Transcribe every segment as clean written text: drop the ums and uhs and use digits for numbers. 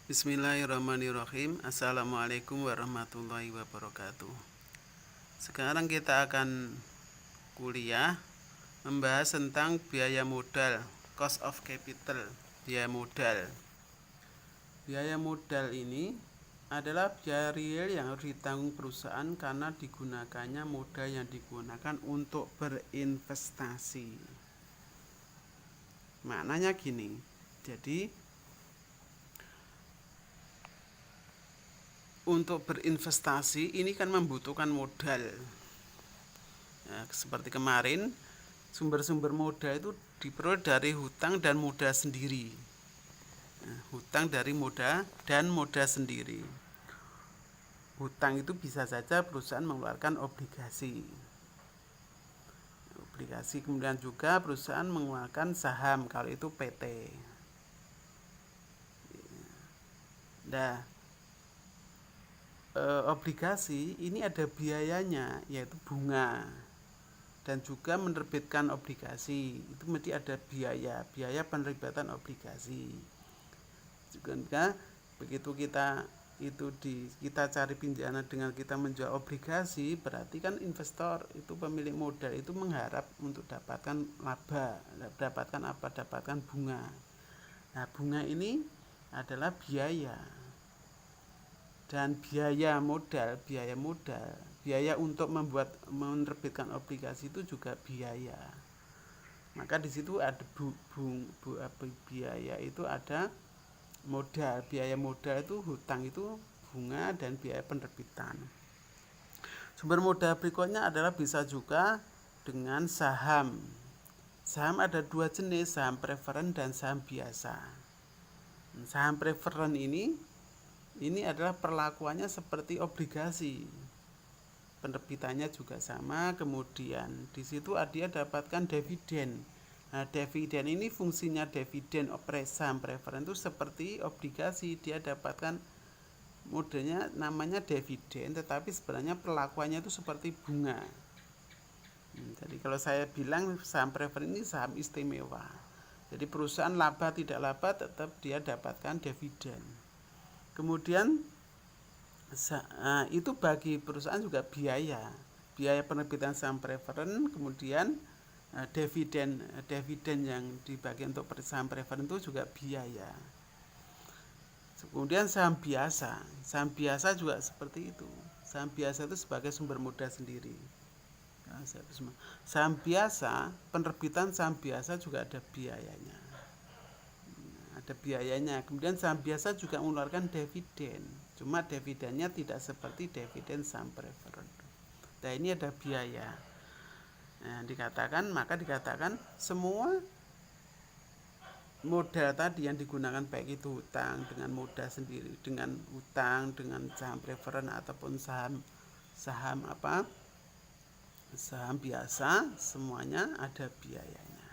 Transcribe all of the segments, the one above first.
Bismillahirrahmanirrahim. Assalamualaikum warahmatullahi wabarakatuh. Sekarang kita akan kuliah membahas tentang biaya modal, cost of capital, biaya modal. Biaya modal ini adalah biaya real yang harus ditanggung perusahaan karena digunakannya modal yang digunakan untuk berinvestasi. Maknanya gini, jadi untuk berinvestasi ini kan membutuhkan modal. Ya, seperti kemarin, sumber-sumber modal itu diperoleh dari hutang dan modal sendiri. Hutang dari modal dan modal sendiri. Hutang itu bisa saja perusahaan mengeluarkan obligasi. Kemudian juga perusahaan mengeluarkan saham kalau itu PT. Nah, obligasi ini ada biayanya, yaitu bunga, dan juga menerbitkan obligasi itu mesti ada biaya penerbitan obligasi. Juga begitu kita cari pinjaman dengan kita menjual obligasi, berarti kan investor itu pemilik modal itu mengharap untuk dapatkan laba, dapatkan bunga. Nah, bunga ini adalah biaya. Dan biaya untuk menerbitkan obligasi itu juga biaya. Maka di situ ada biaya itu ada modal. Biaya modal itu hutang itu bunga dan biaya penerbitan. Sumber modal berikutnya adalah bisa juga dengan saham. Saham ada dua jenis, saham preferen dan saham biasa. Saham preferen ini adalah perlakuannya seperti obligasi. Penerbitannya juga sama, kemudian di situ dia dapatkan dividen. Nah, dividen ini fungsinya dividen saham preferen itu seperti obligasi, dia dapatkan modelnya namanya dividen, tetapi sebenarnya perlakuannya itu seperti bunga. Jadi kalau saya bilang saham preferen ini saham istimewa. Jadi perusahaan laba tidak laba tetap dia dapatkan dividen. Kemudian itu bagi perusahaan juga biaya penerbitan saham preferen, kemudian dividen yang dibagi untuk saham preferen itu juga biaya. Kemudian saham biasa juga seperti itu. Saham biasa itu sebagai sumber modal sendiri. Saham biasa, penerbitan saham biasa juga ada biayanya. Kemudian saham biasa juga mengeluarkan dividen, cuma dividennya tidak seperti dividen saham preferen. Nah, ini ada biaya. Maka dikatakan semua modal tadi yang digunakan, baik itu hutang dengan modal sendiri, dengan hutang, dengan saham preferen ataupun saham biasa, semuanya ada biayanya.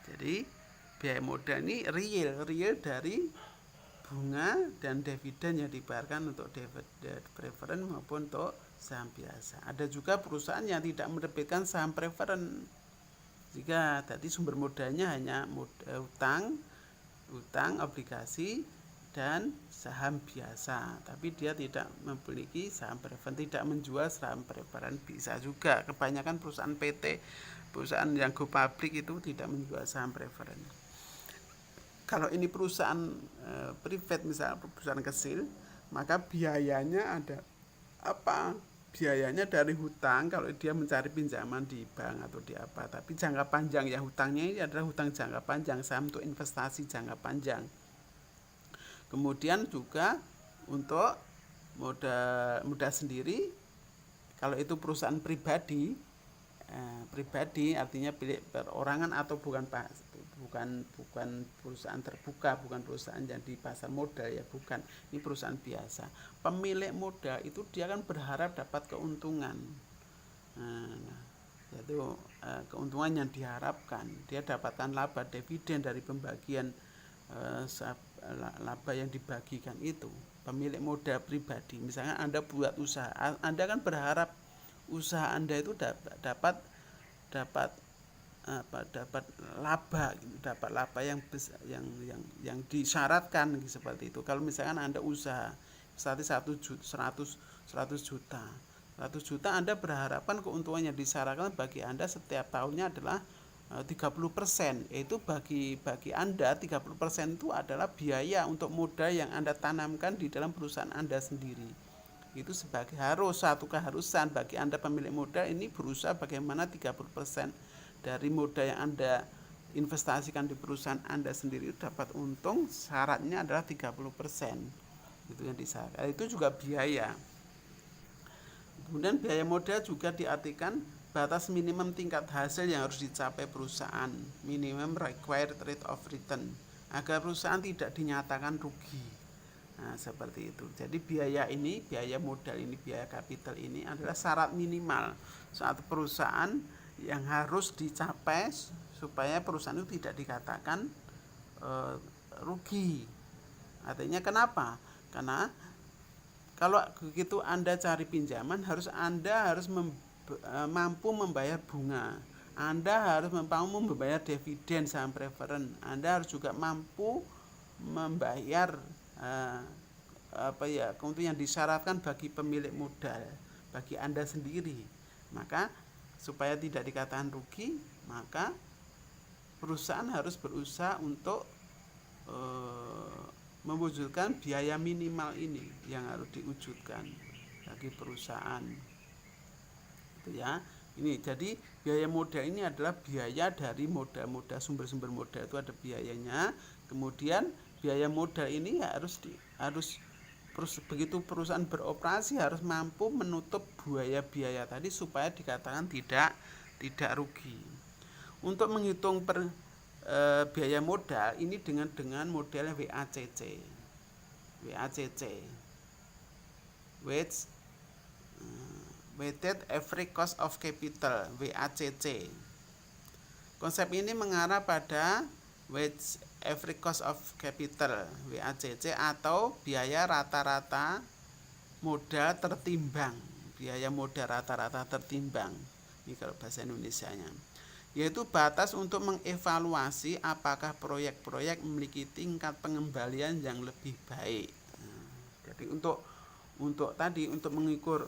Jadi biaya modal ini real dari bunga dan dividen yang dibayarkan untuk dividen preferen maupun untuk saham biasa. Ada juga perusahaan yang tidak menerbitkan saham preferen. Jika tadi sumber modalnya hanya hutang, obligasi dan saham biasa, tapi dia tidak memiliki saham preferen, tidak menjual saham preferen, bisa juga. Kebanyakan perusahaan PT, perusahaan yang go public itu tidak menjual saham preferen. Kalau ini perusahaan private, misalnya perusahaan kecil, maka biayanya ada biayanya dari hutang kalau dia mencari pinjaman di bank atau di apa, tapi jangka panjang ya, hutangnya ini adalah hutang jangka panjang, saham untuk investasi jangka panjang. Kemudian juga untuk modal sendiri, kalau itu perusahaan pribadi artinya pilih perorangan atau bukan perusahaan terbuka, bukan perusahaan yang di pasar modal, ya bukan, ini perusahaan biasa. Pemilik modal itu dia kan berharap dapat keuntungan, yaitu keuntungan yang diharapkan, dia dapatkan laba, dividen dari pembagian laba yang dibagikan itu. Pemilik modal pribadi, misalnya Anda buat usaha, Anda kan berharap usaha Anda itu dapat dapat laba gitu, dapat laba yang disyaratkan seperti itu. Kalau misalkan Anda usaha startnya 100 juta 100 juta Anda berharapan keuntungan yang disyaratkan bagi Anda setiap tahunnya adalah 30%, yaitu bagi Anda 30% itu adalah biaya untuk modal yang Anda tanamkan di dalam perusahaan Anda sendiri. Itu sebagai satu keharusan bagi Anda pemilik modal ini berusaha bagaimana 30% dari modal yang Anda investasikan di perusahaan Anda sendiri dapat untung, syaratnya adalah 30%. Itu yang disyaratkan. Itu juga biaya. Kemudian biaya modal juga diartikan batas minimum tingkat hasil yang harus dicapai perusahaan, minimum required rate of return, agar perusahaan tidak dinyatakan rugi. Nah, seperti itu. Jadi biaya modal ini, biaya kapital ini adalah syarat minimal suatu perusahaan yang harus dicapai supaya perusahaan itu tidak dikatakan rugi. Artinya kenapa? Karena kalau begitu Anda cari pinjaman, Anda harus mampu membayar bunga. Anda harus mampu membayar dividen saham preferen. Anda harus juga mampu membayar keuntungan yang disyaratkan bagi pemilik modal, bagi Anda sendiri. Maka supaya tidak dikatakan rugi, maka perusahaan harus berusaha untuk mewujudkan biaya minimal ini yang harus diwujudkan bagi perusahaan. Itu ya. Ini jadi biaya modal ini adalah biaya dari modal sumber-sumber modal itu ada biayanya. Kemudian biaya modal ini begitu perusahaan beroperasi harus mampu menutup biaya tadi supaya dikatakan tidak rugi. Untuk menghitung biaya modal ini dengan model WACC, weighted average cost of capital, WACC. Konsep ini mengarah pada weighted average cost of capital, WACC, atau biaya rata-rata modal tertimbang, ini kalau bahasa Indonesianya, yaitu batas untuk mengevaluasi apakah proyek-proyek memiliki tingkat pengembalian yang lebih baik. Jadi untuk mengukur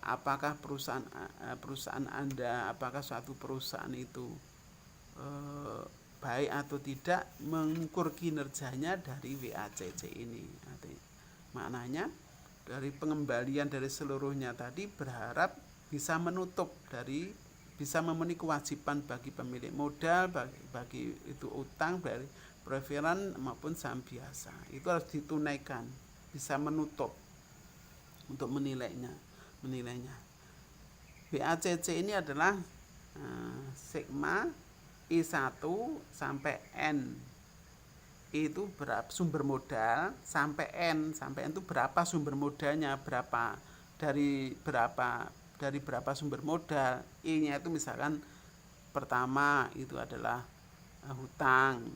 apakah perusahaan Anda, apakah suatu perusahaan itu baik atau tidak, mengukur kinerjanya dari WACC ini. Maknanya dari pengembalian dari seluruhnya tadi berharap bisa bisa memenuhi kewajiban bagi pemilik modal, bagi itu utang dari preferen maupun saham biasa. Itu harus ditunaikan, bisa menutup untuk menilainya. WACC ini adalah sigma I1 sampai N. Itu berapa sumber modal sampai N itu berapa sumber modalnya, dari berapa sumber modal. I-nya itu misalkan pertama itu adalah hutang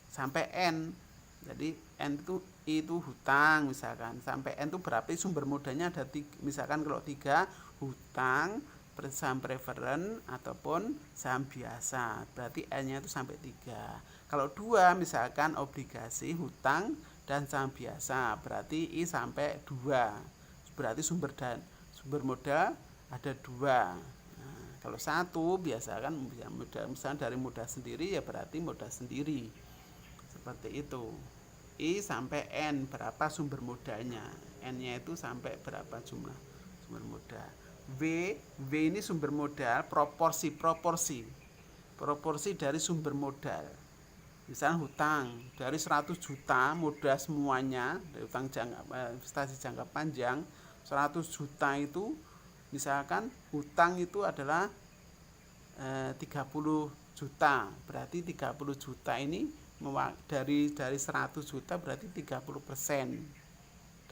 sampai N. Jadi N itu hutang misalkan, sampai N itu berapa sumber modalnya ada misalkan kalau 3 hutang, saham preferen ataupun saham biasa, berarti N-nya itu sampai 3. Kalau 2 misalkan obligasi, hutang dan saham biasa, berarti I sampai 2. Berarti sumber modal ada 2. Nah, kalau 1 biasa kan misalnya dari modal sendiri, ya berarti modal sendiri. Seperti itu. I sampai N berapa sumber modalnya, N-nya itu sampai berapa jumlah sumber modal. W ini sumber modal, proporsi dari sumber modal. Misalnya hutang dari 100 juta modal semuanya, dari utang investasi jangka panjang 100 juta itu, misalkan hutang itu adalah 30 juta, berarti 30 juta ini dari 100 juta berarti 30%.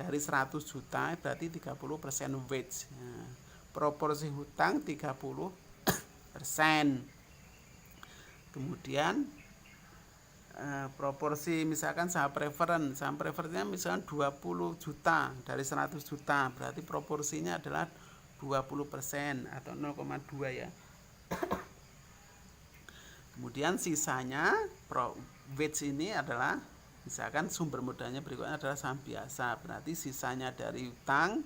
Dari 100 juta berarti 30% wage. Proporsi hutang 30%. Kemudian proporsi misalkan saham preferennya misalkan 20 juta dari 100 juta, berarti proporsinya adalah 20% atau 0,2 ya. Kemudian sisanya wedge ini adalah misalkan sumber modalnya berikutnya adalah saham biasa, berarti sisanya dari utang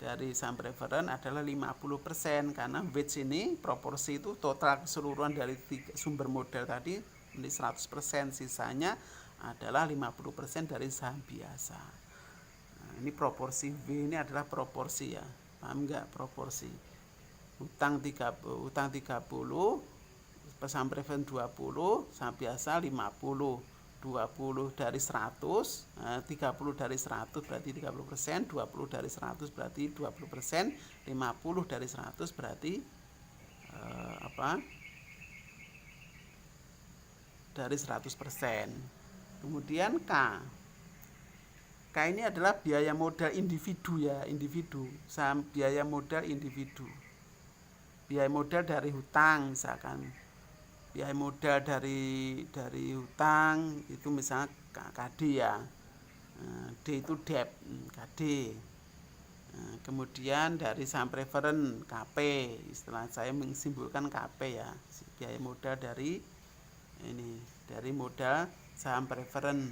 dari saham preferen adalah 50%, karena wedge ini proporsi itu total keseluruhan dari sumber modal tadi menjadi 100%, sisanya adalah 50% dari saham biasa. Nah, ini proporsi W ini adalah proporsi ya. Paham enggak proporsi? Utang 30, saham preferen 20, saham biasa 50. 20 dari 100, 30 dari 100 berarti 30%, 20 dari 100 berarti 20%, 50 dari 100 berarti dari 100%. Kemudian K ini adalah biaya modal individu ya, individu. Saham biaya modal individu. Biaya modal dari hutang misalkan. Biaya modal dari hutang itu misalnya KD ya, D itu debt, KD. Kemudian dari saham preferen KP, istilah saya menyimpulkan KP ya, biaya modal dari modal saham preferen.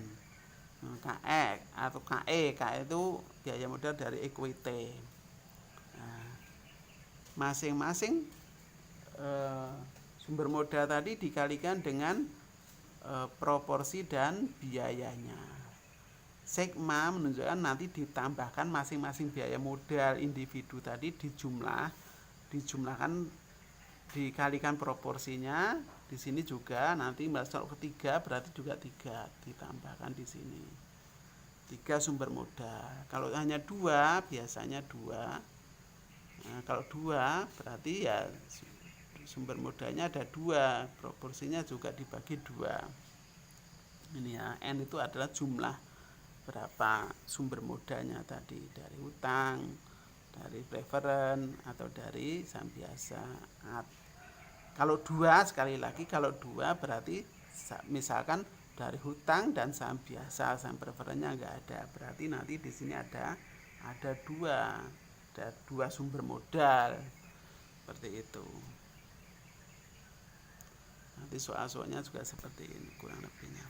KE atau KE itu biaya modal dari equity. Masing-masing sumber modal tadi dikalikan dengan proporsi dan biayanya. Sigma menunjukkan nanti ditambahkan masing-masing biaya modal individu tadi dijumlahkan dikalikan proporsinya. Di sini juga nanti masuk ketiga berarti juga 3 ditambahkan di sini. 3 sumber modal. Kalau hanya 2 biasanya 2. Nah, kalau 2 berarti ya sumber modalnya ada 2, proporsinya juga dibagi 2. Ini ya, N itu adalah jumlah berapa sumber modalnya tadi, dari hutang, dari preferen atau dari saham biasa. Kalau 2 sekali lagi, kalau 2 berarti misalkan dari hutang dan saham biasa, saham preferennya enggak ada, berarti nanti di sini ada 2 sumber modal seperti itu. Nanti soal-soalnya juga seperti ini kurang lebihnya.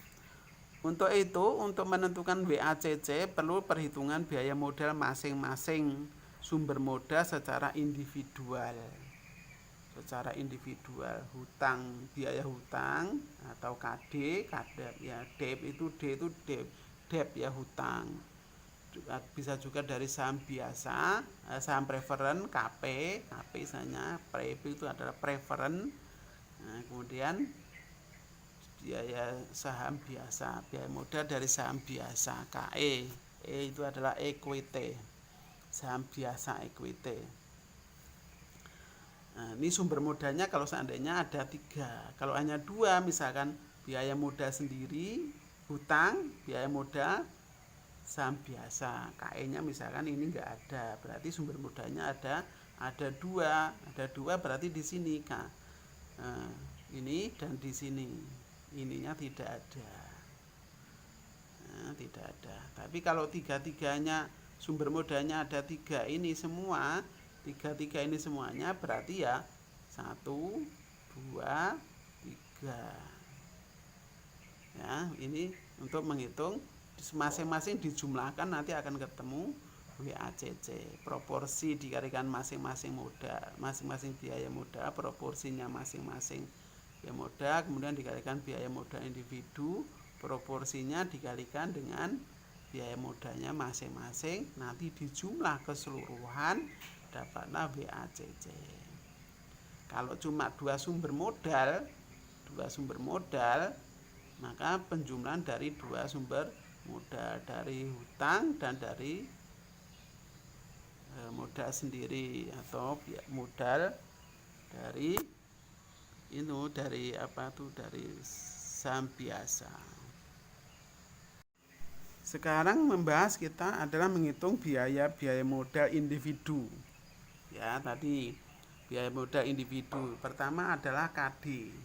Untuk itu, untuk menentukan WACC perlu perhitungan biaya modal masing-masing sumber modal secara individual. Secara individual, hutang, biaya hutang atau KD ya, debt itu debt ya, hutang. Bisa juga dari saham biasa, saham preferen KP misalnya, PREP itu adalah preferen. Nah, kemudian biaya saham biasa, biaya modal dari saham biasa KE, itu adalah equity, saham biasa equity. Nah, ini sumber modalnya kalau seandainya ada 3, kalau hanya 2 misalkan biaya modal sendiri, hutang, biaya modal saham biasa, KE-nya misalkan ini enggak ada, berarti sumber modalnya ada 2 berarti di sini ini dan di sini ininya tidak ada. Tidak ada. Tapi kalau tiga-tiganya sumber modalnya ada 3 ini semua, 3 ini semuanya berarti ya 1, 2, 3. Ya, ini untuk menghitung masing-masing dijumlahkan nanti akan ketemu WACC. Proporsi dikalikan masing-masing modal, masing-masing biaya modal, proporsinya masing-masing biaya modal, kemudian dikalikan biaya modal individu, proporsinya dikalikan dengan biaya modalnya masing-masing, nanti dijumlah keseluruhan dapatlah WACC. Kalau cuma 2 sumber modal, maka penjumlahan dari 2 sumber modal, dari hutang dan dari modal sendiri atau modal dari dari saham biasa. Sekarang membahas kita adalah menghitung biaya modal individu. Ya, tadi biaya modal individu. Pertama adalah KD,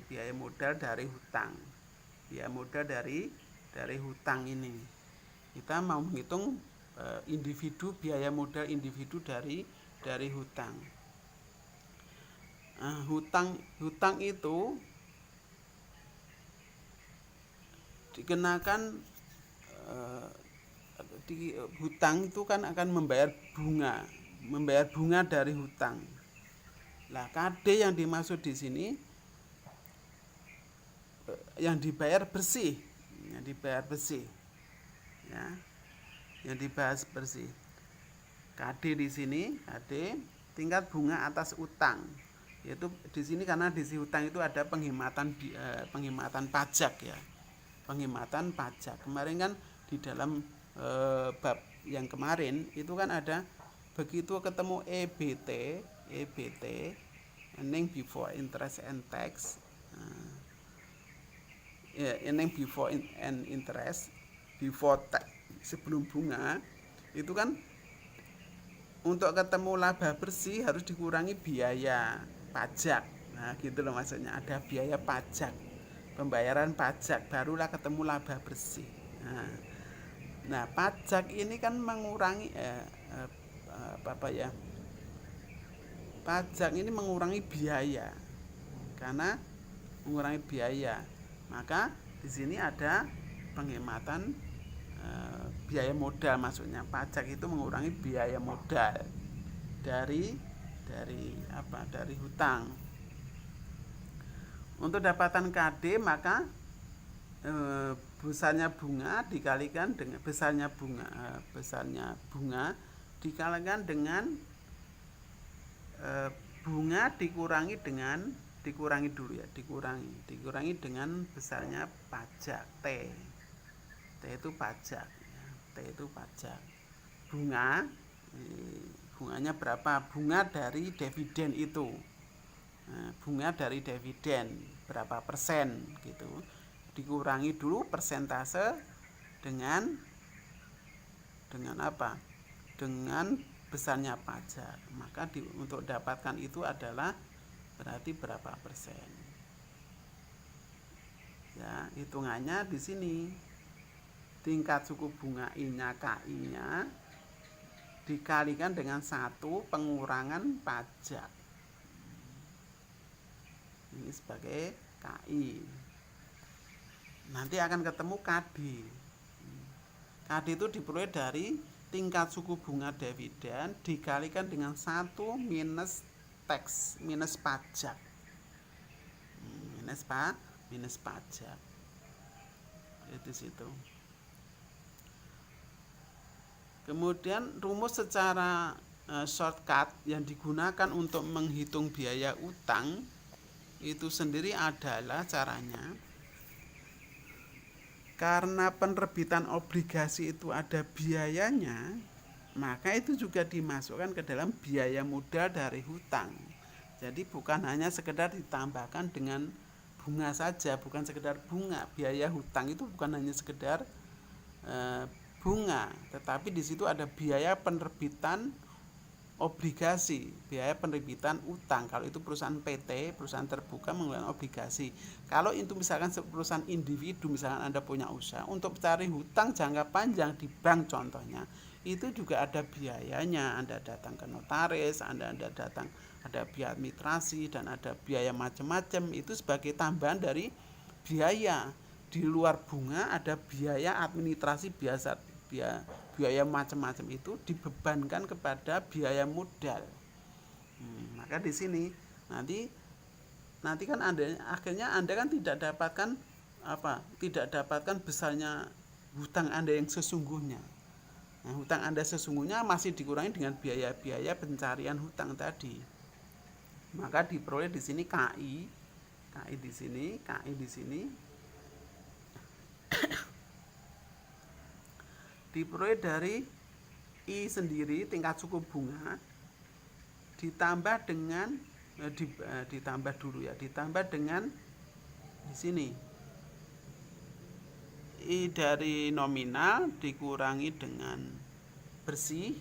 biaya modal dari hutang. Biaya modal dari hutang ini. Kita mau menghitung individu, biaya modal individu dari hutang. Hutang itu dikenakan hutang itu kan akan membayar bunga dari hutang. Nah, KD yang dimaksud di sini yang dibayar bersih, ya, yang dibahas bersih. KD di sini, KD tingkat bunga atas utang, yaitu di sini karena di sisi hutang itu ada penghematan pajak ya, penghematan pajak. Kemarin kan di dalam bab yang kemarin itu kan ada begitu ketemu EBT, earning before interest and tax, earning before and interest, before tax, sebelum bunga, itu kan untuk ketemu laba bersih harus dikurangi biaya pajak. Nah gitu loh maksudnya, ada biaya pajak, pembayaran pajak, barulah ketemu laba bersih. Nah pajak ini kan mengurangi pajak ini mengurangi biaya. Karena mengurangi biaya, maka di sini ada penghematan biaya modal. Maksudnya pajak itu mengurangi biaya modal dari hutang. Untuk dapatan KD maka besarnya bunga dikalikan dengan besarnya bunga dikalikan dengan bunga dikurangi dengan besarnya pajak T itu pajak. Bunganya berapa? Bunga dari dividen itu. Bunga dari dividen berapa persen gitu. Dikurangi dulu persentase dengan apa? Dengan besarnya pajak. Maka untuk dapatkan itu adalah berarti berapa persen. Ya, hitungannya di sini. Tingkat suku bunga I-nya KI-nya dikalikan dengan 1 pengurangan pajak. Ini sebagai KI. Nanti akan ketemu KD. KD itu diperoleh dari tingkat suku bunga dividen dikalikan dengan 1 minus tax, minus pajak. Minus pajak. Itu situ. Kemudian rumus secara shortcut yang digunakan untuk menghitung biaya utang itu sendiri adalah caranya, karena penerbitan obligasi itu ada biayanya, maka itu juga dimasukkan ke dalam biaya modal dari hutang. Jadi bukan hanya sekedar ditambahkan dengan bunga saja, bukan sekedar bunga. Biaya hutang itu bukan hanya sekedar bunga, tetapi di situ ada biaya penerbitan obligasi, biaya penerbitan utang. Kalau itu perusahaan PT, perusahaan terbuka mengeluarkan obligasi. Kalau itu misalkan perusahaan individu, misalkan Anda punya usaha untuk cari hutang jangka panjang di bank contohnya, itu juga ada biayanya. Anda datang ke notaris, Anda datang, ada biaya administrasi dan ada biaya macam-macam. Itu sebagai tambahan dari biaya. Di luar bunga ada biaya administrasi biasa, biaya macam-macam itu dibebankan kepada biaya modal. Maka di sini nanti kan akhirnya Anda kan tidak dapatkan besarnya hutang Anda yang sesungguhnya. Nah, hutang Anda sesungguhnya masih dikurangi dengan biaya-biaya pencarian hutang tadi. Maka diperoleh di sini KI di sini diperoleh dari I sendiri, tingkat suku bunga, ditambah dengan ditambah dengan di sini I dari nominal dikurangi dengan bersih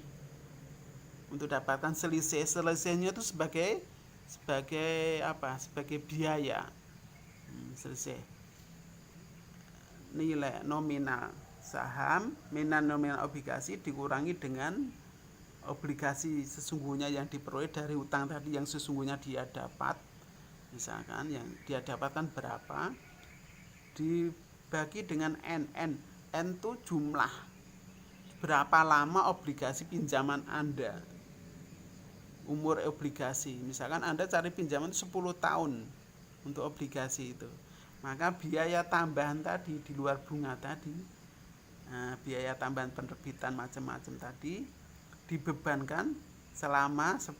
untuk dapatkan selisih. Selisihnya itu sebagai biaya. Selisih nilai nominal saham, nominal obligasi dikurangi dengan obligasi sesungguhnya yang diperoleh dari hutang tadi yang sesungguhnya dia dapatkan berapa, dibagi dengan N itu jumlah berapa lama obligasi pinjaman Anda, umur obligasi. Misalkan Anda cari pinjaman 10 tahun untuk obligasi itu, maka biaya tambahan tadi di luar bunga tadi, biaya tambahan penerbitan macam-macam tadi dibebankan selama 10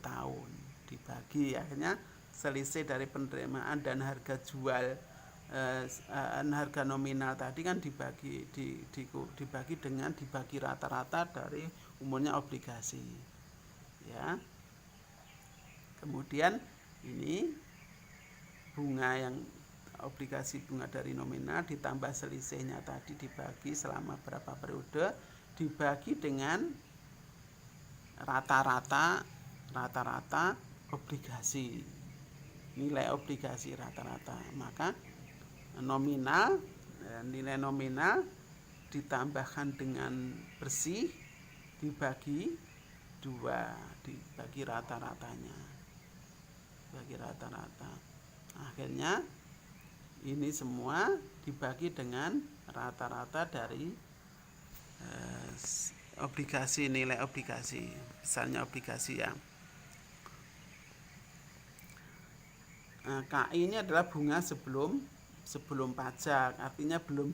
tahun, dibagi, akhirnya selisih dari penerimaan dan harga jual, harga nominal tadi kan dibagi dengan dibagi rata-rata dari umurnya obligasi, ya. Kemudian ini bunga yang obligasi bunga dari nominal ditambah selisihnya tadi dibagi selama berapa periode, dibagi dengan rata-rata obligasi, nilai obligasi rata-rata. Maka nominal, nilai nominal ditambahkan dengan bersih dibagi 2, dibagi rata-ratanya, bagi rata-rata. Akhirnya ini semua dibagi dengan rata-rata dari obligasi, nilai obligasi, besarnya obligasi ya. KI ini adalah bunga sebelum pajak, artinya belum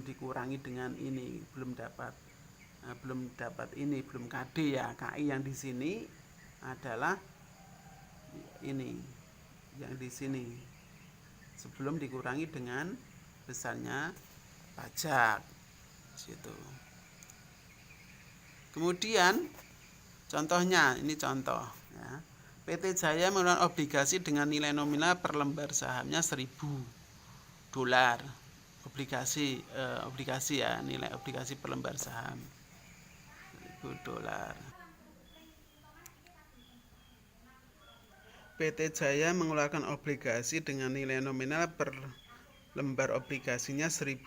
dikurangi dengan ini, belum dapat ini, belum KD ya. KI yang di sini adalah ini, yang di sini sebelum dikurangi dengan besarnya pajak situ. Kemudian contohnya, ini contoh ya. PT Jaya mengeluarkan obligasi dengan nilai nominal per lembar sahamnya $1.000. Obligasi ya, nilai obligasi per lembar saham $1.000. PT Jaya mengeluarkan obligasi dengan nilai nominal per lembar obligasinya $1.000.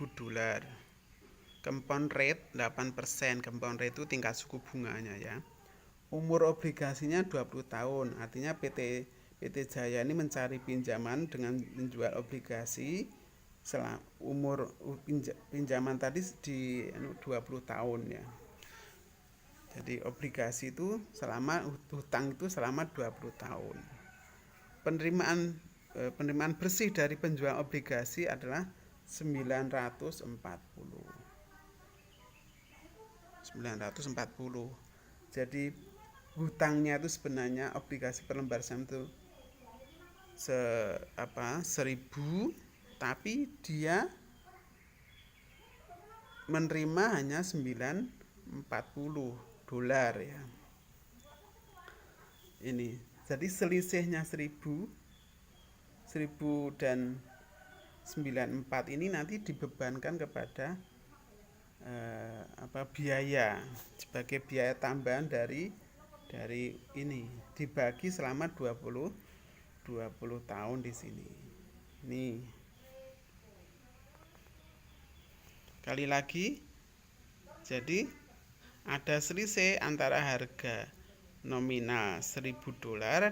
Compound rate 8%. Compound rate itu tingkat suku bunganya ya. Umur obligasinya 20 tahun. Artinya PT Jaya ini mencari pinjaman dengan menjual obligasi umur pinjaman tadi di 20 tahun ya. Jadi obligasi itu hutang itu selama 20 tahun. Penerimaan bersih dari penjual obligasi adalah 940. Jadi hutangnya itu sebenarnya obligasi per lembar saham itu 1.000, tapi dia menerima hanya $940 ya. Ini jadi selisihnya 1.000 dan 94 ini nanti dibebankan kepada biaya sebagai biaya tambahan dari ini, dibagi selama 20 tahun di sini. Nih. Kali lagi. Jadi ada selisih antara harga nominal $1.000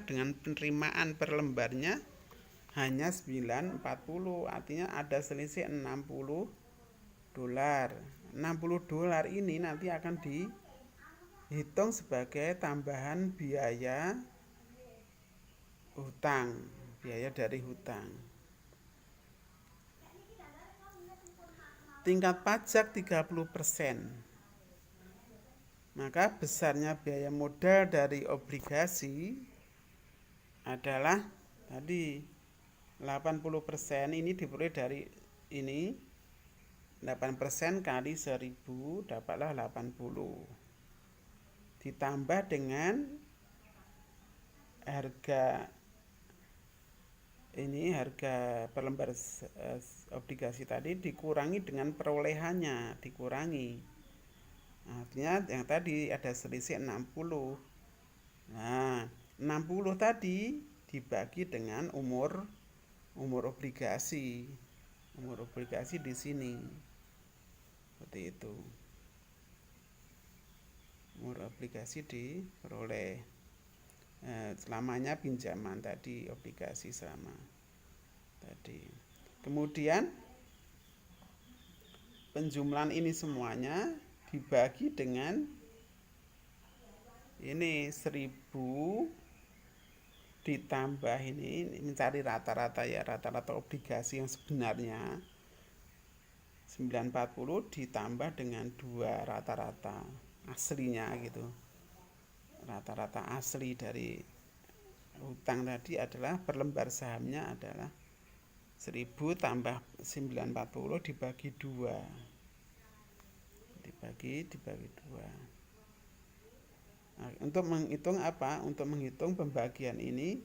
dengan penerimaan per lembarnya hanya 940, artinya ada selisih $60. $60 ini nanti akan dihitung sebagai tambahan biaya hutang, biaya dari hutang. Tingkat pajak 30%. Maka besarnya biaya modal dari obligasi adalah tadi 80%, ini diperoleh dari ini 8% kali 1.000 dapatlah 80. Ditambah dengan harga per lembar obligasi tadi dikurangi dengan perolehannya, dikurangi. Artinya yang tadi ada selisih 60. Nah, 60 tadi dibagi dengan umur obligasi. Umur obligasi di sini. Seperti itu. Umur obligasi diperoleh selamanya pinjaman tadi, obligasi selama tadi. Kemudian penjumlahan ini semuanya dibagi dengan ini 1000 ditambah ini mencari rata-rata ya, rata-rata obligasi yang sebenarnya 940 ditambah dengan 2 rata-rata aslinya gitu. Rata-rata asli dari hutang tadi adalah per lembar sahamnya adalah 1000 tambah 940 dibagi 2. Dibagi 2. Nah, untuk menghitung apa? Untuk menghitung pembagian ini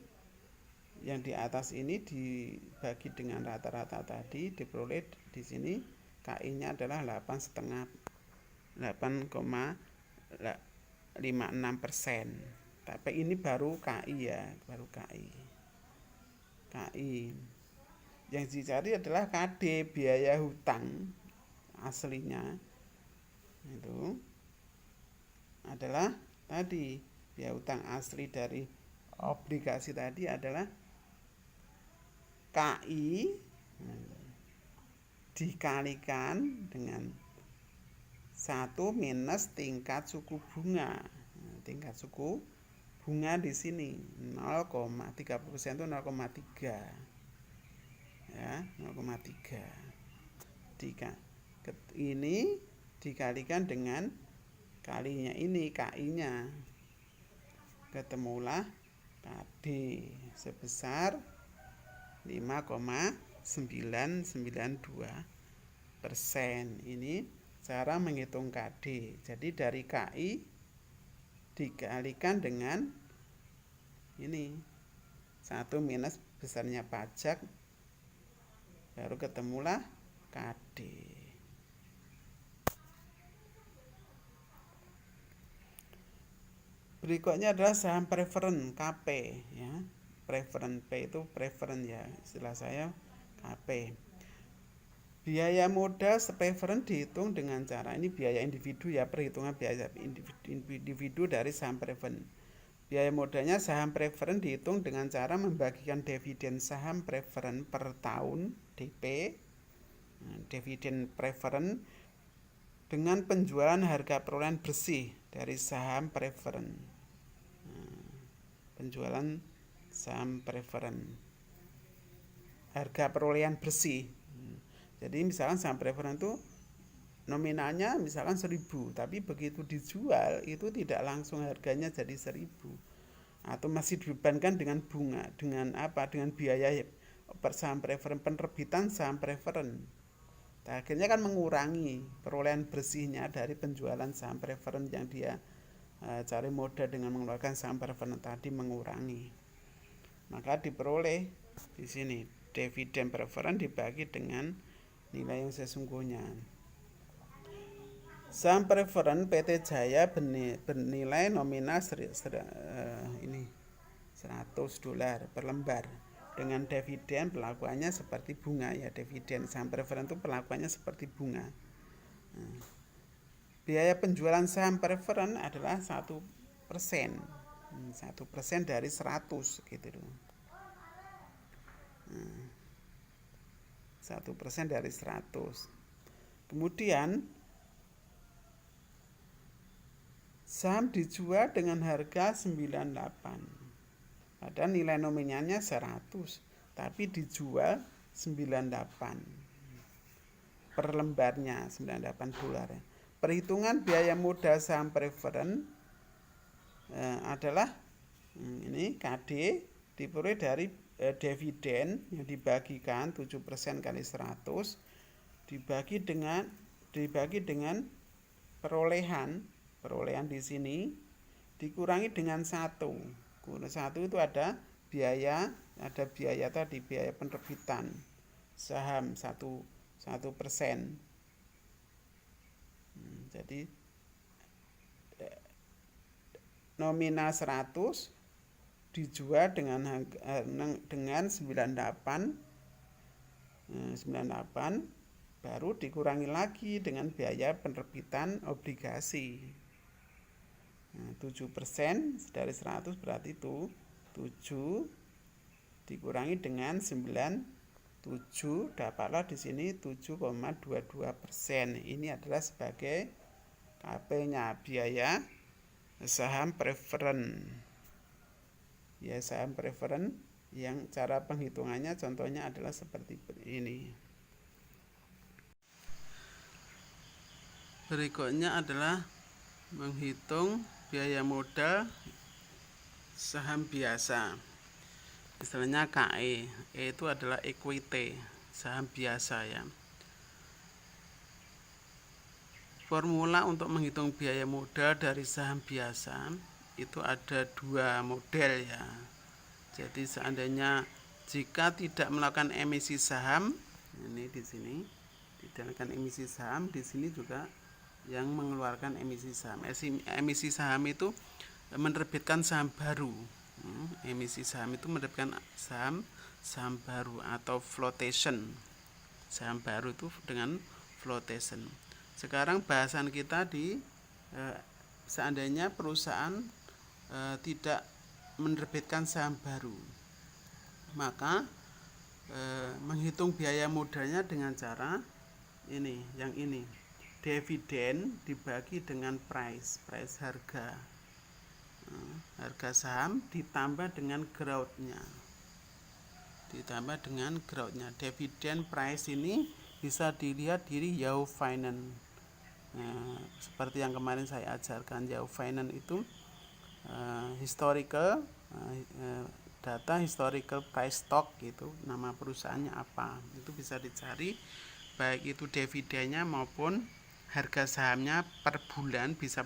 yang di atas ini dibagi dengan rata-rata tadi diperoleh di sini KI-nya adalah 8,56%. Tapi ini baru KI ya, baru KI. Yang dicari adalah KD, biaya hutang aslinya itu adalah tadi biaya hutang asli dari obligasi tadi adalah KI dikalikan dengan 1 minus tingkat suku bunga. Tingkat suku bunga di sini 0,30% itu 0,3. Ya, 0,3. Ini dikalikan dengan kalinya ini KI-nya, ketemulah KD sebesar 5,992%. Ini cara menghitung KD. Jadi dari KI dikalikan dengan ini 1 minus besarnya pajak, baru ketemulah KD. Berikutnya adalah saham preferen KP ya. Preferen P itu preferen ya, istilah saya KP. Biaya modal preferen dihitung dengan cara ini biaya individu ya, perhitungan biaya individu dari saham preferen. Biaya modalnya saham preferen dihitung dengan cara membagikan dividen saham preferen per tahun DP. Dividen preferen dengan penjualan harga perolehan bersih dari saham preferen. Penjualan saham preferen, harga perolehan bersih. Jadi misalkan saham preferen itu nominalnya misalkan 1000, tapi begitu dijual itu tidak langsung harganya jadi 1000, atau masih dibebankan dengan bunga, dengan apa? Dengan biaya per saham preferen, penerbitan saham preferen. Akhirnya kan mengurangi perolehan bersihnya dari penjualan saham preferen yang dia cari modal dengan mengeluarkan saham preferen tadi, mengurangi. Maka diperoleh di sini dividen preferen dibagi dengan nilai yang sesungguhnya. Saham preferen PT Jaya bernilai nominal $100 per lembar. Dengan dividen perlakuannya seperti bunga ya, dividen saham preferen itu perlakuannya seperti bunga. Biaya penjualan saham preferen adalah 1%. 1% dari 100 gitu loh. 1% dari 100. Kemudian saham dijual dengan harga 98. Padahal nilai nominalnya 100, tapi dijual 98 per lembarnya, $98. Perhitungan biaya modal saham preferen adalah ini KD diperoleh dari dividen yang dibagikan 7% kali 100 dibagi dengan perolehan di sini dikurangi dengan 1. Satu itu ada biaya tadi, biaya penerbitan saham 1%. Jadi nominal 100 dijual dengan 98, baru dikurangi lagi dengan biaya penerbitan obligasi. 7% dari 100 berarti itu 7 dikurangi dengan 98. 7, dapatlah di sini 7,22%. Ini adalah sebagai KP-nya, biaya saham preferen. Ya, saham preferen yang cara penghitungannya contohnya adalah seperti ini. Berikutnya adalah menghitung biaya modal saham biasa. Istilahnya KE. E itu adalah equity, saham biasa ya. Formula untuk menghitung biaya modal dari saham biasa itu ada 2 model ya. Jadi seandainya jika tidak melakukan emisi saham, ini di sini tidak melakukan emisi saham, di sini juga yang mengeluarkan emisi saham. Emisi saham itu menerbitkan saham baru. Emisi saham itu menerbitkan saham baru atau flotation. Saham baru itu dengan flotation. Sekarang bahasan kita di seandainya perusahaan tidak menerbitkan saham baru, maka menghitung biaya modalnya dengan cara ini, yang ini, dividen dibagi dengan price harga. Harga saham ditambah dengan growth-nya. Dividen price ini bisa dilihat di Yahoo Finance. Seperti yang kemarin saya ajarkan, Yahoo Finance itu historical data historical price stock gitu, nama perusahaannya apa, itu bisa dicari, baik itu dividennya maupun harga sahamnya per bulan, bisa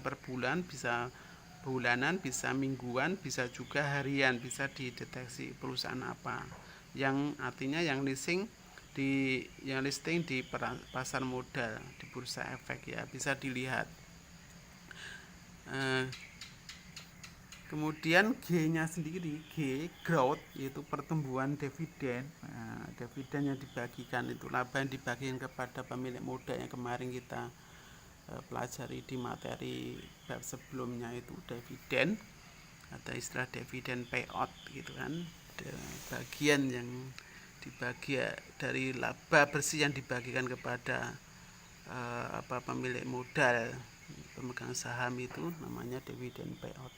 bulanan, bisa mingguan, bisa juga harian, bisa dideteksi perusahaan apa, yang artinya yang listing di pasar modal, di bursa efek ya, bisa dilihat. Kemudian G-nya sendiri, G growth, yaitu pertumbuhan dividen. Dividen yang dibagikan itu laba yang dibagikan kepada pemilik modal yang kemarin kita pelajari di materi bab sebelumnya, itu dividen atau istilah dividen payout gitu kan, bagian yang dibagi dari laba bersih yang dibagikan kepada pemilik modal, pemegang saham, itu namanya dividen payout.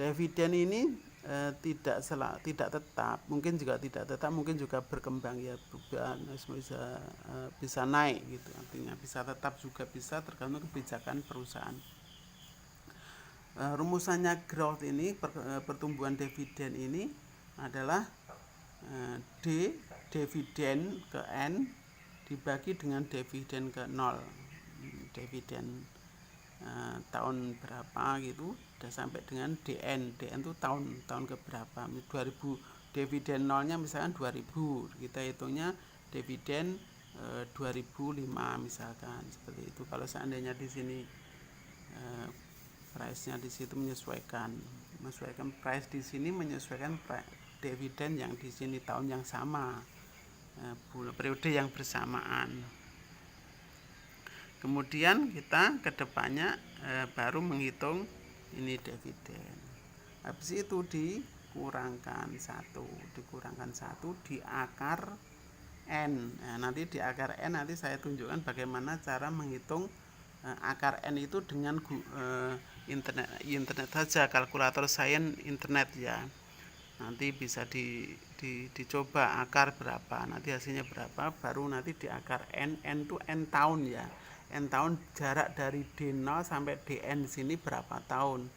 Dividen ini tidak tetap, mungkin juga tidak tetap, mungkin juga berkembang ya, bisa naik gitu, artinya bisa tetap juga bisa, tergantung kebijakan perusahaan. Rumusannya growth ini, pertumbuhan dividen ini adalah D dividen ke N dibagi dengan dividen ke 0. Dividen tahun berapa gitu, udah sampai dengan DN itu tahun ke berapa, 2000, dividen nolnya misalkan 2000, kita hitungnya dividen 2005 misalkan, seperti itu. Kalau seandainya di sini price-nya di situ menyesuaikan price di sini, menyesuaikan dividen yang di sini tahun yang sama, periode yang bersamaan. Kemudian kita kedepannya baru menghitung ini dividen. Habis itu dikurangkan 1 di akar N. Nanti di akar N nanti saya tunjukkan bagaimana cara menghitung akar N itu dengan internet saja, kalkulator sains internet ya. Nanti bisa dicoba akar berapa, nanti hasilnya berapa, baru nanti di akar N itu N tahun ya. N tahun, jarak dari D0 sampai DN di sini berapa tahun.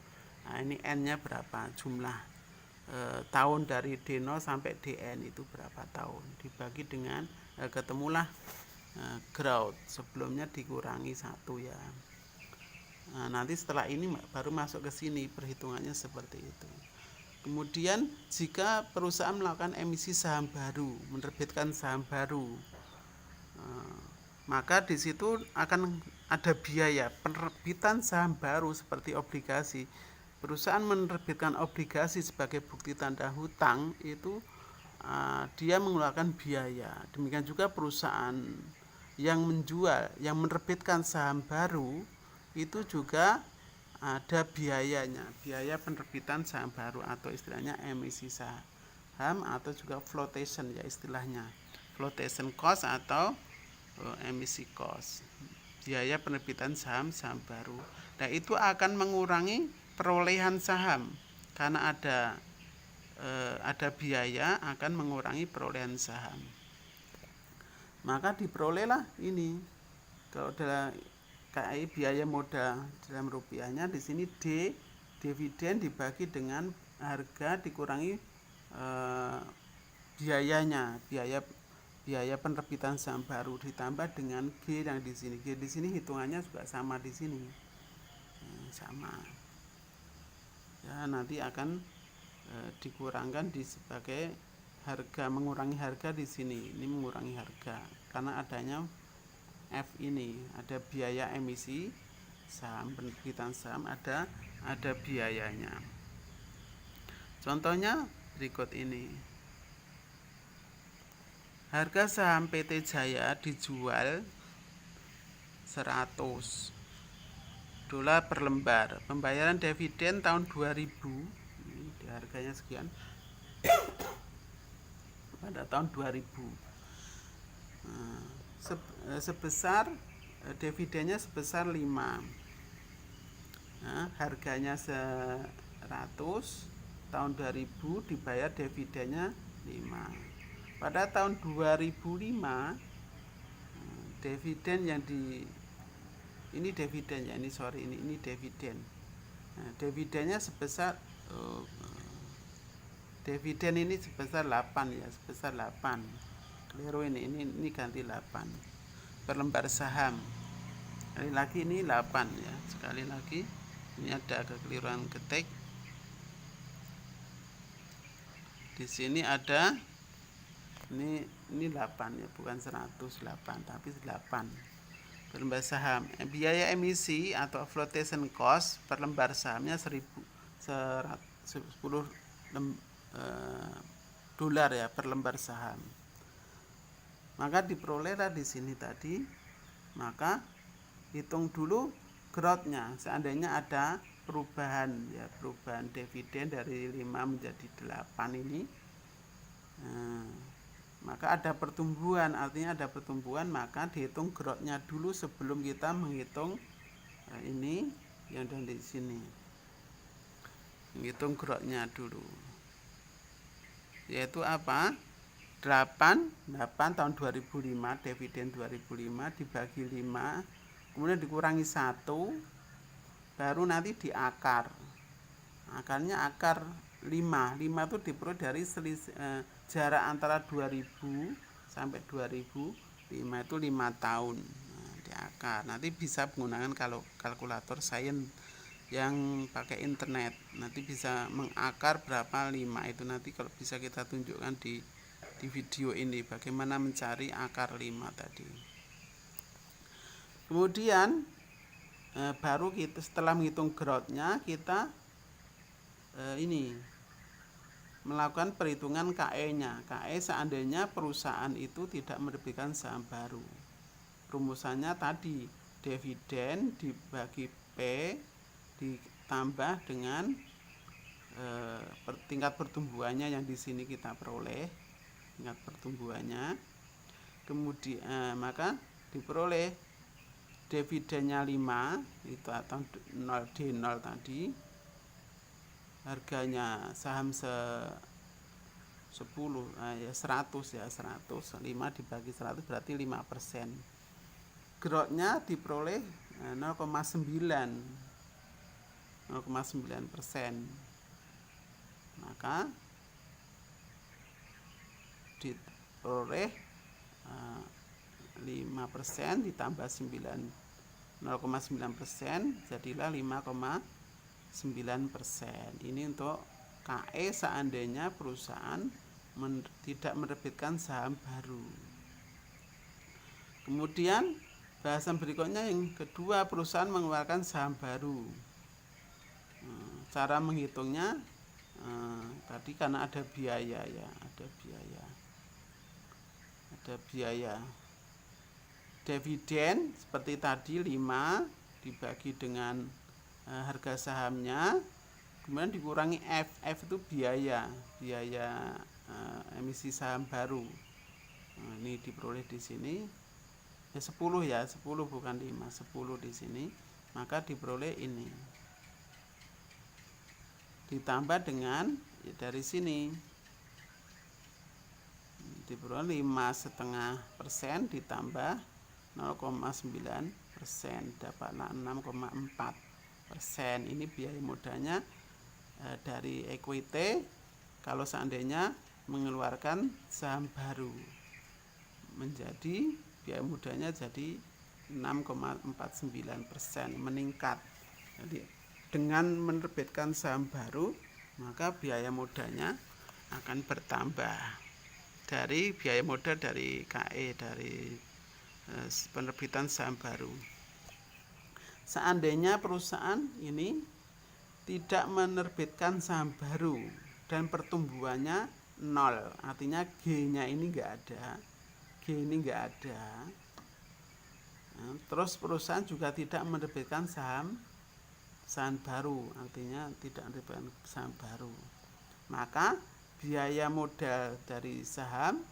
Nah, ini N-nya berapa, jumlah tahun dari D0 sampai DN itu berapa tahun, dibagi dengan ketemulah growth, sebelumnya dikurangi 1 ya. Nah, nanti setelah ini baru masuk ke sini, perhitungannya seperti itu. Kemudian jika perusahaan melakukan emisi saham baru, menerbitkan saham baru, maka di situ akan ada biaya penerbitan saham baru seperti obligasi. Perusahaan menerbitkan obligasi sebagai bukti tanda hutang, itu dia mengeluarkan biaya. Demikian juga perusahaan yang menerbitkan saham baru, itu juga ada biayanya, biaya penerbitan saham baru atau istilahnya emisi saham atau juga flotation ya istilahnya. flotation cost atau emisi cost, biaya penerbitan saham baru. Nah, itu akan mengurangi perolehan saham karena ada biaya akan mengurangi perolehan saham. Maka diperolehlah ini. Kalau dalam KAI biaya modal dalam rupiahnya, di sini D dividen dibagi dengan harga dikurangi biayanya, biaya penerbitan saham baru ditambah dengan G yang di sini. G di sini hitungannya juga sama di sini. Sama. Ya, nanti akan dikurangkan sebagai harga, mengurangi harga di sini. Ini mengurangi harga karena adanya F ini, ada biaya emisi saham, penerbitan saham, ada biayanya. Contohnya berikut ini. Harga saham PT Jaya dijual 100 dolar per lembar. Pembayaran dividen tahun 2000, ini harganya sekian. Pada tahun 2000. Sebesar dividennya sebesar 5. Nah, harganya 100, tahun 2000 dibayar dividennya 5. Pada tahun 2005 dividen yang ini dividen ya, ini dividen. Nah, dividennya sebesar dividen ini sebesar 8 ya, sebesar 8. Keliru ini ganti 8 per lembar saham. Sekali lagi ini 8 ya. Sekali lagi ini ada kekeliruan ketik. Di sini ada ini 8 ya, bukan 108 tapi 8 per lembar saham. Biaya emisi atau flotation cost per lembar sahamnya 10 dolar ya per lembar saham. Maka diperolehlah di sini tadi. Maka hitung dulu growth-nya. Seandainya ada perubahan ya, perubahan dividen dari 5 menjadi 8 ini. Maka ada pertumbuhan, artinya ada pertumbuhan, maka dihitung growth-nya dulu sebelum kita menghitung ini yang ada di sini. Menghitung growth-nya dulu. Yaitu apa? 8 tahun 2005, dividen 2005 dibagi 5, kemudian dikurangi 1, baru nanti diakar. Akarnya akar 5 itu diperoleh dari jarak antara 2000 sampai 2005 itu 5 tahun. Nah, diakar. Nanti bisa menggunakan kalkulator sains yang pakai internet. Nanti bisa mengakar berapa 5 itu, nanti kalau bisa kita tunjukkan di video ini bagaimana mencari akar 5 tadi. Kemudian baru kita setelah menghitung growth-nya, kita ini melakukan perhitungan KE-nya. KE seandainya perusahaan itu tidak menerbitkan saham baru. Rumusannya tadi dividen dibagi P ditambah dengan tingkat pertumbuhannya yang di sini kita peroleh, tingkat pertumbuhannya. Kemudian maka diperoleh dividennya 5 itu atau 0D0 tadi. Harganya saham 100 ya, 100 5 dibagi 100 berarti 5%. Growth-nya diperoleh 0,9%. Maka diperoleh 5% ditambah 0,9%, jadilah 5,9%. Ini untuk KE seandainya perusahaan tidak menerbitkan saham baru. Kemudian bahasan berikutnya yang kedua, perusahaan mengeluarkan saham baru. Cara menghitungnya tadi karena ada biaya ya, ada biaya. Dividen seperti tadi 5 dibagi dengan harga sahamnya, kemudian dikurangi F itu biaya emisi saham baru. Nah, ini diperoleh di sini. Ya 10 ya, 10 bukan 5, 10 di sini. Maka diperoleh ini. Ditambah dengan ya dari sini. Diperoleh 5,5% ditambah 0,9%, dapatlah 6,4%. Ini biaya modalnya dari equity kalau seandainya mengeluarkan saham baru, menjadi biaya modalnya jadi 6,49%, meningkat. Jadi dengan menerbitkan saham baru maka biaya modalnya akan bertambah dari biaya modal dari KE, dari penerbitan saham baru. Seandainya perusahaan ini tidak menerbitkan saham baru dan pertumbuhannya 0, artinya G-nya ini enggak ada, G ini enggak ada. Nah, terus perusahaan juga tidak menerbitkan saham baru, artinya tidak menerbitkan saham baru. Maka biaya modal dari saham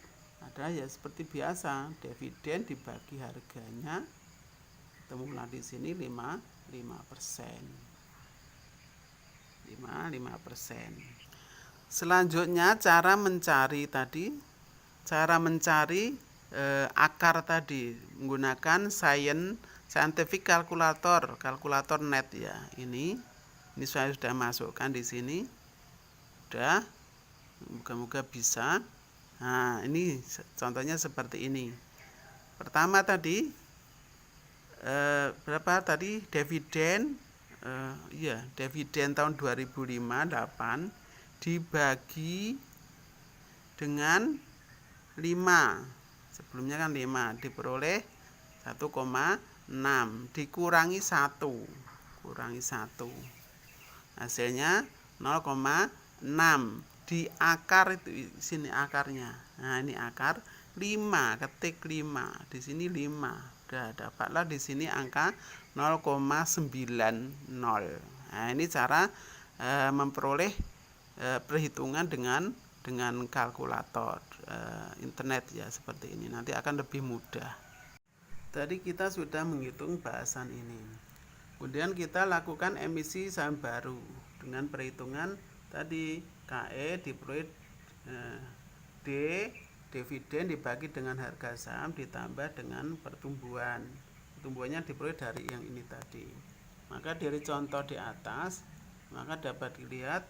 adalah ya seperti biasa, dividen dibagi harganya, temulah di sini 5%. Selanjutnya cara mencari akar tadi menggunakan scientific kalkulator net ya. Ini saya sudah masukkan di sini. Sudah, moga-moga bisa. Nah, ini contohnya seperti ini. Pertama tadi berapa tadi dividen? Dividen tahun 2005 8 dibagi dengan 5. Sebelumnya kan 5 diperoleh 1,6 dikurangi 1. Hasilnya 0,6. Di akar itu sini akarnya. Nah, ini akar 5, ketik 5. Di sini 5. Dapatlah di sini angka 0,90. Nah, ini cara memperoleh perhitungan dengan kalkulator internet ya, seperti ini. Nanti akan lebih mudah. Tadi kita sudah menghitung bahasan ini. Kemudian kita lakukan emisi saham baru dengan perhitungan tadi KE diperoleh D dividen dibagi dengan harga saham ditambah dengan pertumbuhannya diperoleh dari yang ini tadi. Maka dari contoh di atas maka dapat dilihat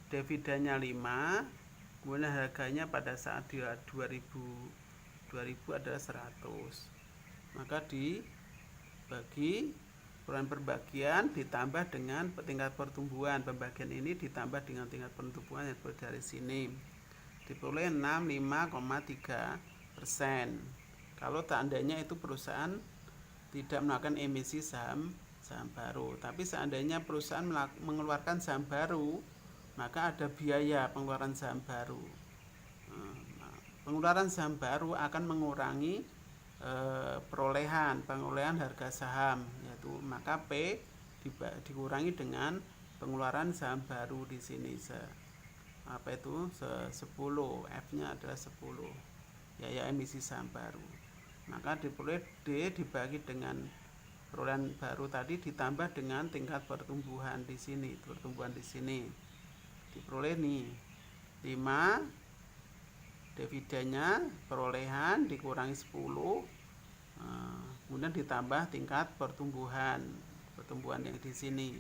dividennya 5, kemudian harganya pada saat 2000 adalah 100. Maka dibagi peran perbagian ditambah dengan tingkat pertumbuhan, pembagian ini ditambah dengan tingkat pertumbuhan yang dari sini diperoleh 65,3%. Kalau seandainya itu perusahaan tidak melakukan emisi saham baru, tapi seandainya perusahaan mengeluarkan saham baru, maka ada biaya pengeluaran saham baru. Pengeluaran saham baru akan mengurangi perolehan harga saham, yaitu maka P dikurangi dengan pengeluaran saham baru di sini 10, F-nya adalah 10, biaya emisi saham baru. Maka diperoleh D dibagi dengan perolehan baru tadi ditambah dengan tingkat pertumbuhan di sini, diperoleh nih 5, dividennya perolehan dikurangi 10, kemudian ditambah tingkat pertumbuhan yang di sini,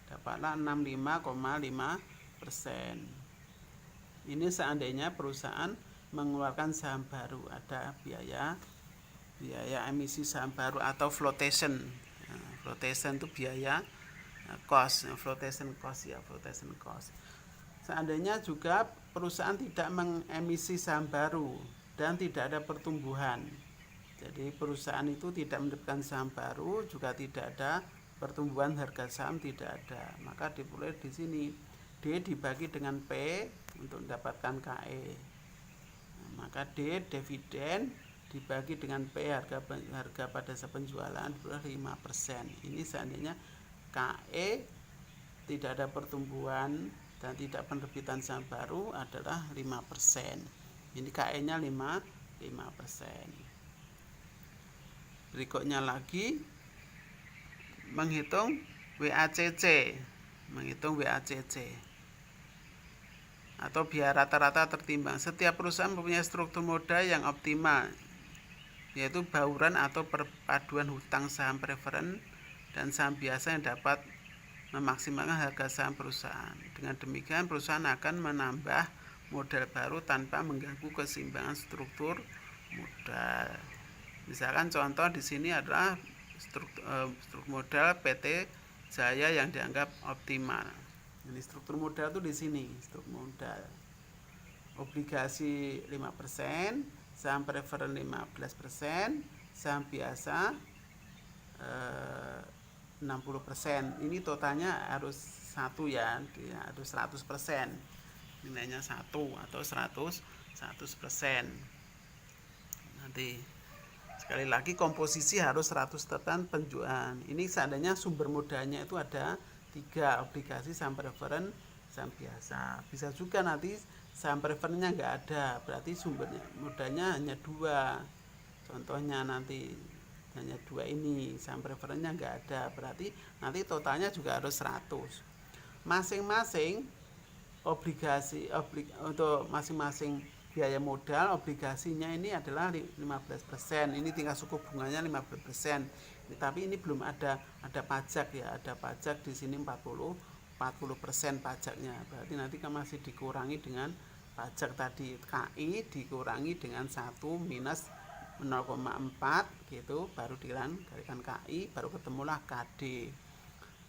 dapatlah 65,5%. Ini seandainya perusahaan mengeluarkan saham baru, ada biaya emisi saham baru atau flotation. Flotation itu biaya cost, flotation cost. Seandainya juga perusahaan tidak mengemisi saham baru dan tidak ada pertumbuhan, jadi perusahaan itu tidak menerbitkan saham baru, juga tidak ada pertumbuhan harga saham, tidak ada, maka diperoleh di sini D dibagi dengan P untuk mendapatkan KE. Maka D dividen dibagi dengan P harga pada saat penjualan berarti 5%. Ini seandainya KE tidak ada pertumbuhan dan tidak penerbitan saham baru adalah 5%. Ini KE-nya 5%. 5%. Berikutnya lagi menghitung WACC. Menghitung WACC atau biaya rata-rata tertimbang. Setiap perusahaan mempunyai struktur modal yang optimal, yaitu bauran atau perpaduan hutang, saham preferen, dan saham biasa yang dapat memaksimalkan harga saham perusahaan. Dengan demikian, perusahaan akan menambah modal baru tanpa mengganggu keseimbangan struktur modal. Misalkan contoh di sini adalah struktur modal PT Jaya yang dianggap optimal. Ini struktur modal itu di sini, struktur modal. Obligasi 5%, saham preferen 15%, saham biasa 60%. Ini totalnya harus 1 ya, harus 100%. Nilainya 1 atau 100%. Nanti sekali lagi komposisi harus 100% penjualan. Ini seandainya sumber modalnya itu ada 3, obligasi, saham preferen, saham biasa. Bisa juga nanti saham preferennya nggak ada, berarti sumbernya modalnya hanya 2. Contohnya nanti hanya 2 ini, saham preferennya nggak ada, berarti nanti totalnya juga harus 100. Masing-masing obligasi untuk masing-masing biaya modal obligasinya ini adalah 15%. Ini tingkat suku bunganya 15%. Tapi ini belum ada pajak ya, ada pajak di sini 40% pajaknya. Berarti nanti kan masih dikurangi dengan pajak tadi, KI dikurangi dengan 1 minus 0,4 gitu, baru dikalikan KI, baru ketemulah KD.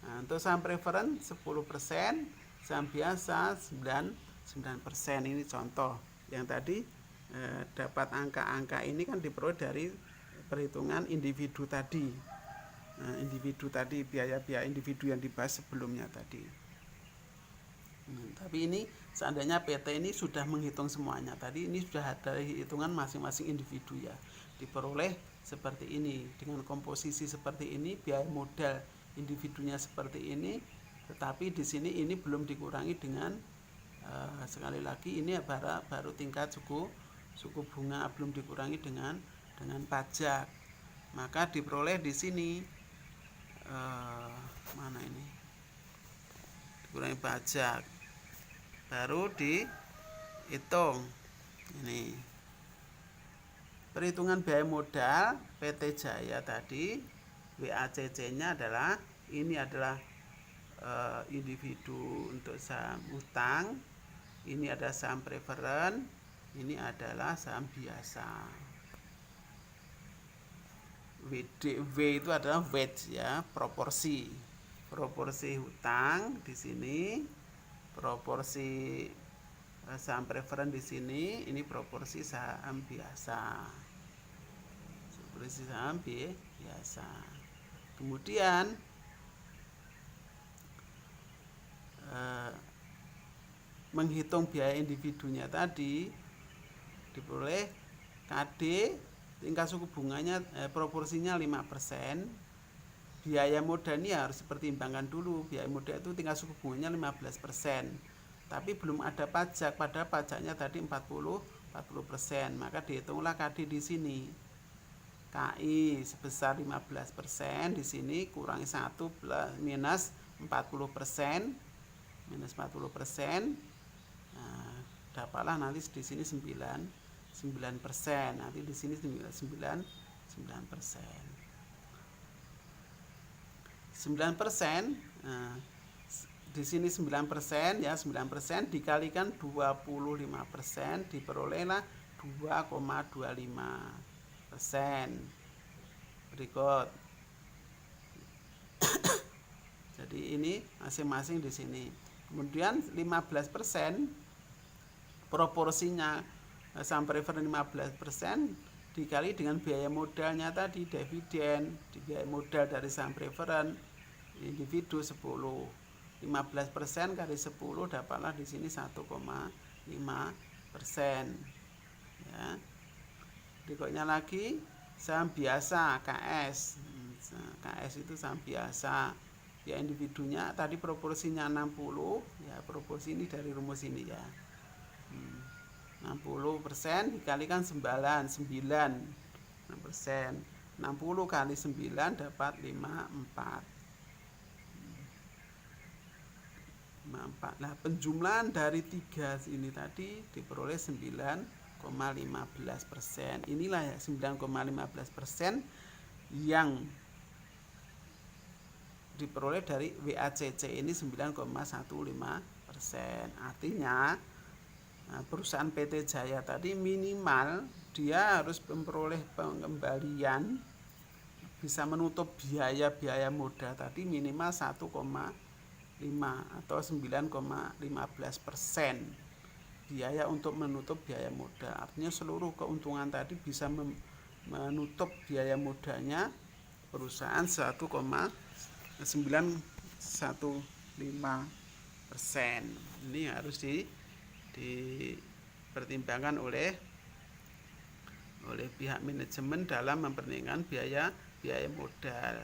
Nah, untuk saham preferen 10%, saham biasa 9%. Ini contoh. Yang tadi dapat angka-angka ini kan diperoleh dari perhitungan individu tadi. Nah, individu tadi, biaya-biaya individu yang dibahas sebelumnya tadi. Tapi ini seandainya PT ini sudah menghitung semuanya. Tadi ini sudah ada hitungan masing-masing individu ya. Diperoleh seperti ini dengan komposisi seperti ini, biaya modal individunya seperti ini. Tetapi di sini ini belum dikurangi dengan sekali lagi ini baru tingkat suku bunga, belum dikurangi dengan pajak. Maka diperoleh di sini mana ini? Dikurangi pajak. Baru dihitung. Ini. Perhitungan biaya modal PT Jaya tadi, WACC-nya adalah ini adalah individu untuk saham utang, ini ada saham preferen, ini adalah saham biasa. W itu adalah weight ya, proporsi hutang di sini, proporsi saham preferen di sini, ini proporsi saham biasa. Proporsi saham biasa. Kemudian menghitung biaya individunya tadi diperoleh KD tingkat suku bunganya proporsinya 5%. Biaya modal ini harus dipertimbangkan dulu. Biaya modal itu tingkat suku bunganya 15%. Tapi belum ada pajak, padahal pajaknya tadi 40%. Maka dihitunglah KD di sini. KI sebesar 15%, di sini kurangi 1 minus 40%. Minus 40%, nah, dapatlah nanti di sini 9%, nanti di sini 9%. 9%, nah, di sini 9% ya, 9% dikalikan 25% diperolehlah 2,25%. Berikut. Jadi ini masing-masing di sini. Kemudian 15% proporsinya saham preferen 15% dikali dengan biaya modalnya tadi, dividen, biaya modal dari saham preferen individu 10. 15% kali 10 dapatlah di sini 1,5%. Ya. Berikutnya lagi saham biasa KS. KS itu saham biasa. Ya individunya tadi proporsinya 60 ya, proporsi ini dari rumus ini ya. 60% dikalikan 9%. 60 kali 9 dapat 54. Nah, penjumlahan dari 3 ini tadi diperoleh 9,15%. Inilah ya 9,15% yang diperoleh dari WACC ini 9,15%. Artinya perusahaan PT Jaya tadi minimal dia harus memperoleh pengembalian, bisa menutup biaya-biaya modal tadi minimal 1,5 atau 9,15% biaya untuk menutup biaya modal. Artinya seluruh keuntungan tadi bisa menutup biaya modalnya perusahaan 1,915%. Ini harus dipertimbangkan oleh pihak manajemen dalam mempertimbangkan biaya modal.